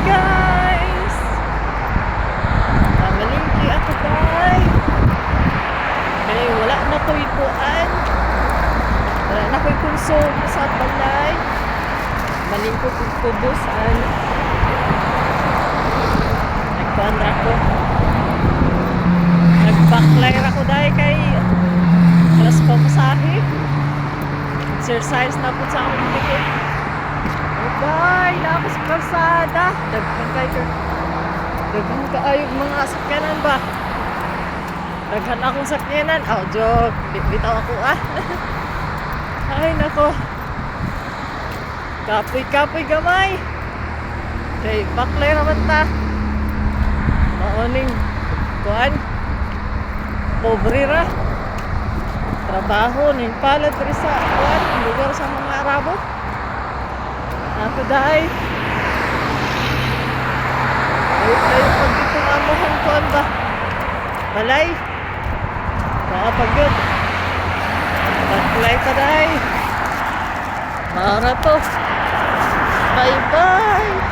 guys! Mamalingki ako guys. Kaya wala na ko ituan. Wala na ko konsumo sa balay. Malingkot yung kubusan. Nagpandra ko. Nagbackline ako dahil kay alas pamasahe. Exercise na po sa akong dikit. Okay, lapos kalsada. Daghan kaayog mga sakyanan ba? Daghan akong sakyanan. Oh, joke. Bitaw ako Ay, nako. Kapoy-kapoy gamay. Okay, baklay naman ta. Maoning kuan. Pobre ra. Trabaho ning palad diri sa kuan, lugar sa mga Arabo. Ako dahi. Ay pag dito amohon kuan ba? Balay. Baka pag yun. Baklay ka dahi. Mara to. Bye-bye.